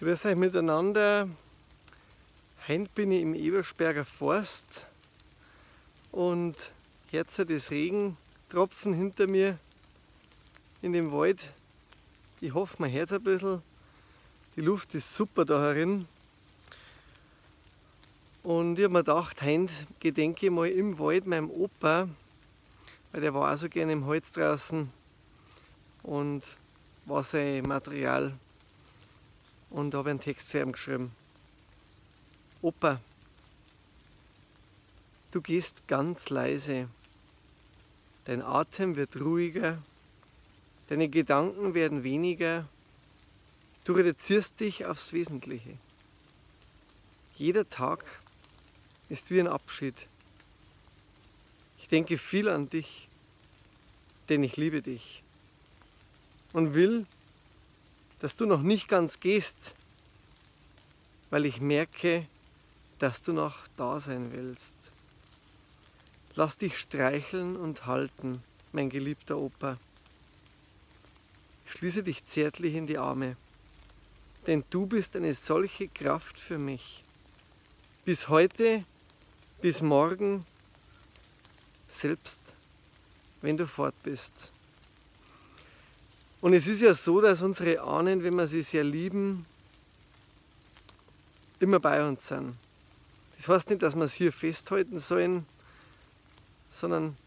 Grüß euch miteinander. Heute bin ich im Ebersberger Forst und jetzt das Regentropfen hinter mir in dem Wald. Ich hoffe, man hört es ein bisschen. Die Luft ist super da herin. Und ich habe mir gedacht, heute gedenke ich mal im Wald meinem Opa, weil der war auch so gerne im Holz draußen und war sein Material. Und da habe ich einen Text für ihn geschrieben. Opa, du gehst ganz leise. Dein Atem wird ruhiger, deine Gedanken werden weniger. Du reduzierst dich aufs Wesentliche. Jeder Tag ist wie ein Abschied. Ich denke viel an dich, denn ich liebe dich und will, dass du noch nicht ganz gehst, weil ich merke, dass du noch da sein willst. Lass dich streicheln und halten, mein geliebter Opa. Schließe dich zärtlich in die Arme, denn du bist eine solche Kraft für mich. Bis heute, bis morgen, selbst wenn du fort bist. Und es ist ja so, dass unsere Ahnen, wenn wir sie sehr lieben, immer bei uns sind. Das heißt nicht, dass wir es hier festhalten sollen, sondern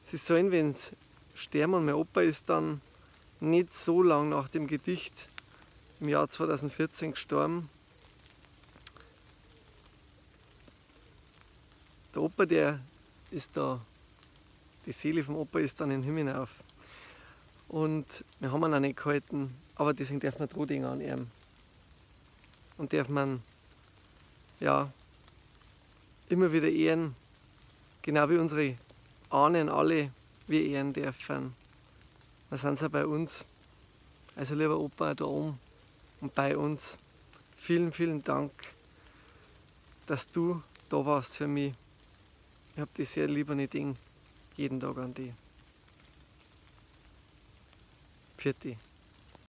sie sollen, wenn sie sterben, und mein Opa ist dann nicht so lang nach dem Gedicht im Jahr 2014 gestorben. Der Opa, der ist da, die Seele vom Opa ist dann in den Himmel auf. Und wir haben ihn auch nicht gehalten, aber deswegen darf man Trohding an ihm. Und darf man, ja, immer wieder ehren, genau wie unsere Ahnen alle, wir ehren dürfen. Dann sind sie bei uns. Also lieber Opa, da oben und bei uns, vielen, vielen Dank, dass du da warst für mich. Ich habe dich sehr lieb und ich denke jeden Tag an dich. Für dich.